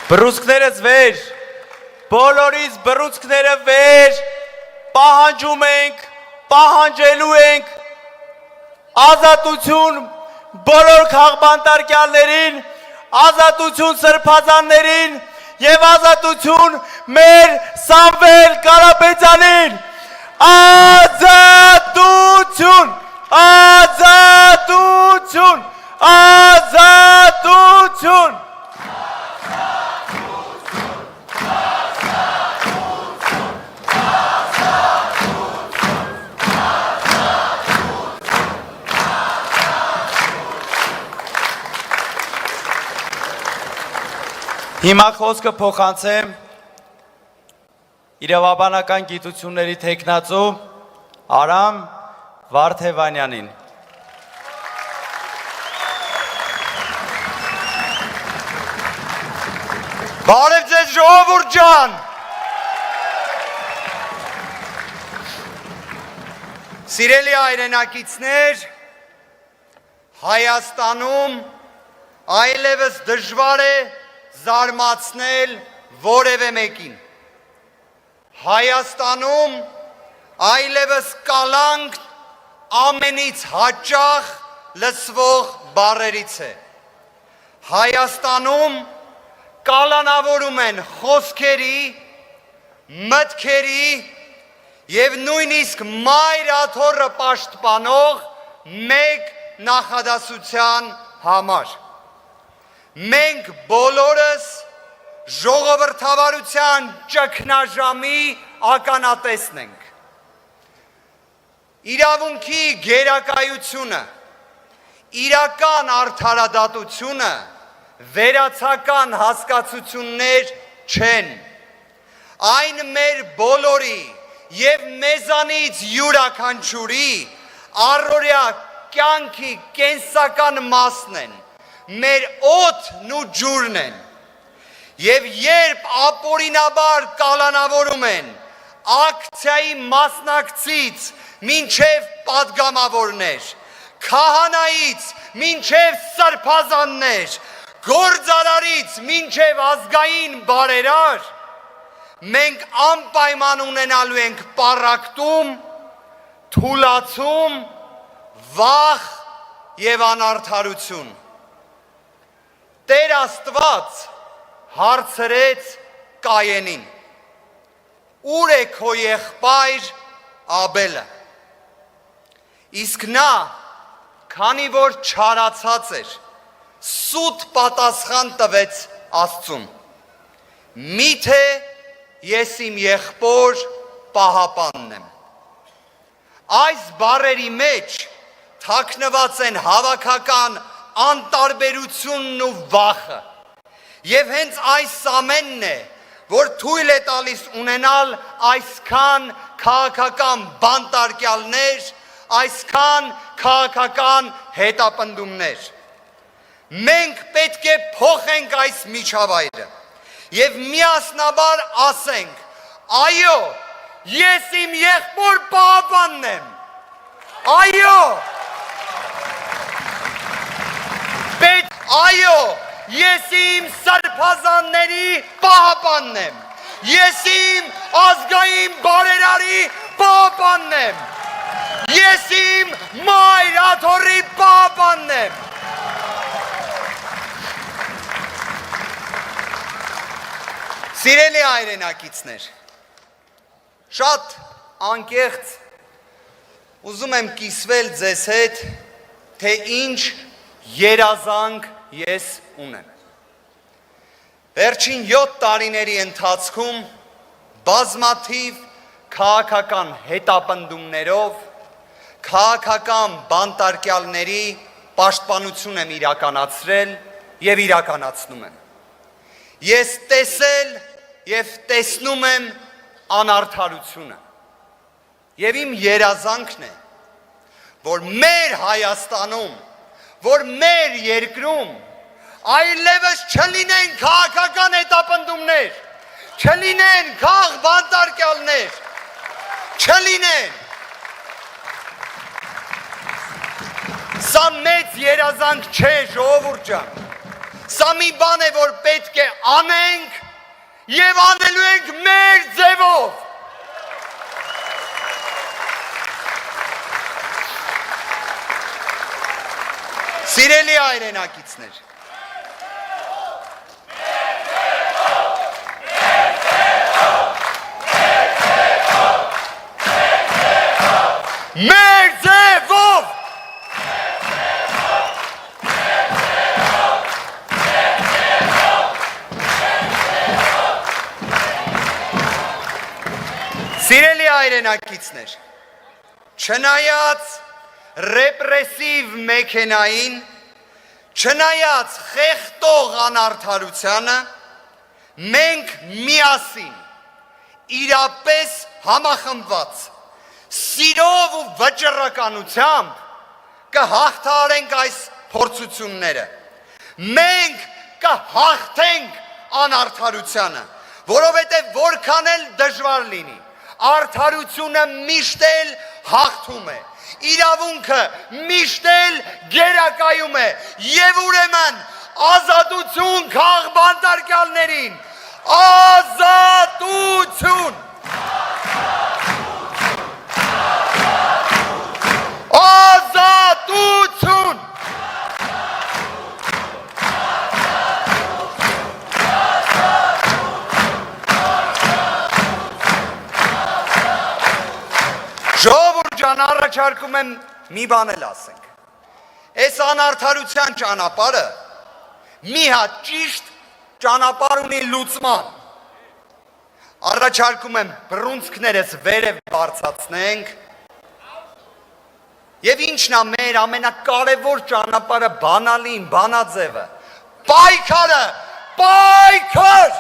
Բռունցքներս վեր, բոլորից բռունցքները վեր, պահանջում ենք, պահանջելու ենք ազատություն բոլոր քաղբանտարկյալներին, ազատություն սրբազաններին և ազատություն մեր Սամվել Կարապետյանին, ազատություն, ազատություն, ազատություն, Հիմա խոսքը փոխանցեմ իրավաբանական գիտությունների թեկնածու Արամ Վարդևանյանին։ Բարև ձեզ ժողովուրդ ջան։ Սիրելի հայրենակիցներ, Հայաստանում այլևս դժվար է զարմացնել որևէ մեկին։ Հայաստանում այլևս կալանք ամենից հաճախ լսվող բառերից է։ Հայաստանում կալանավորում են խոսքերի, մտքերի և նույնիսկ մայր աթոռը պաշտպանող մեկ նախադասության համար։ Մենք բոլորս ժողովրդավարության ճգնաժամի ականատեսն ենք։ Իրավունքի գերակայությունը, իրական արդարադատությունը վերացական հասկացություններ չեն։ Այն մեր բոլորի և մեզանից յուրաքանչյուրի առօրյա կյանքի կենսական մասն են, մեր օդն ու ջուրն են, և երբ ապօրինաբար կալանավորում են ակցիայի մասնակցից մինչև պատգամավորներ, քահանայից մինչև սրբազաններ, գործարարից մինչև ազգային բարերար, մենք անպայման ունենալու ենք պառակտում, թուլացում, վախ և անարդարություն։ Տեր Աստված հարցրեց Կայենին. ուր է քո եղբայր Աբելը։ Իսկ նա, քանի որ չարացած էր, սուտ պատասխան տվեց Աստծուն. միթե ես իմ եղբոր Պահապանն եմ։ Այս բառերի մեջ թաքնված են հավաքական անտարբերությունն ու վախը, և հենց այս ամենն է, որ թույլ է տալիս ունենալ այսքան քաղաքական բանտարկյալներ, այսքան քաղաքական հետապնդումներ։ Մենք պետք է փոխենք այս միջավայրը և միասնաբար ասենք. այո, ես իմ եղբոր Պահապանն եմ, այո, այո, ես իմ սրբազանների Պահապանն եմ, ես իմ ազգային բարերարի Պահապանն եմ, ես իմ մայր աթոռի Պահապանն եմ։ Սիրելի հայրենակիցներ, շատ անկեղծ ուզում եմ կիսվել ձեզ հետ, թե ինչ երազանք ես ունեմ։ Վերջին 7 տարիների ընթացքում բազմաթիվ քաղաքական հետապնդումներով, քաղաքական բանտարկյալների պաշտպանություն եմ իրականացրել և իրականացնում եմ։ Ես տեսել և տեսնում եմ անարդարությունը։ Եվ իմ երազանքն է, որ մեր Հայաստանում, որ մեր երկրում այլևս չլինեն քաղաքական հետապնդումներ, չլինեն քաղաքական բանտարկյալներ, չլինեն։ Սա մեծ երազանք չէ, ժողովուրդ ջան։ Սա մի բան է, որ պետք է անենք եւ անելու ենք մեր ձևով։ Սիրելի հայրենակիցներ, մեր ձևով, սիրելի հայրենակիցներ, չնայած ռեպրեսիվ մեքենային, չնայած խեղտող անարդարությանը, մենք միասին, իրապես համախմբված, սիրով ու վճռականությամբ կհաղթահարենք այս փորձությունները։ Մենք կհաղթենք անարդարությանը, որովհետև որքան էլ դժվար լինի, արդարությունը միշտ էլ հաղթում է, իրավունքը միշտ էլ գերակայում է, եւ ուրեմն ազատություն քաղ բանտարկյալներին, ազատություն, ազատություն, ժողովուրդ ջան, առաջարկում եմ մի բան էլ ասենք։ Այս անարդարության ճանապարհը մի հատ ճիշտ ճանապարհ ունի լուծման։ Առաջարկում եմ բռունցքներս վերև բարձրացնենք եւ ինչն է մեր ամենակարևոր ճանապարհը, բանալին, բանաձևը, պայքարը, պայքար։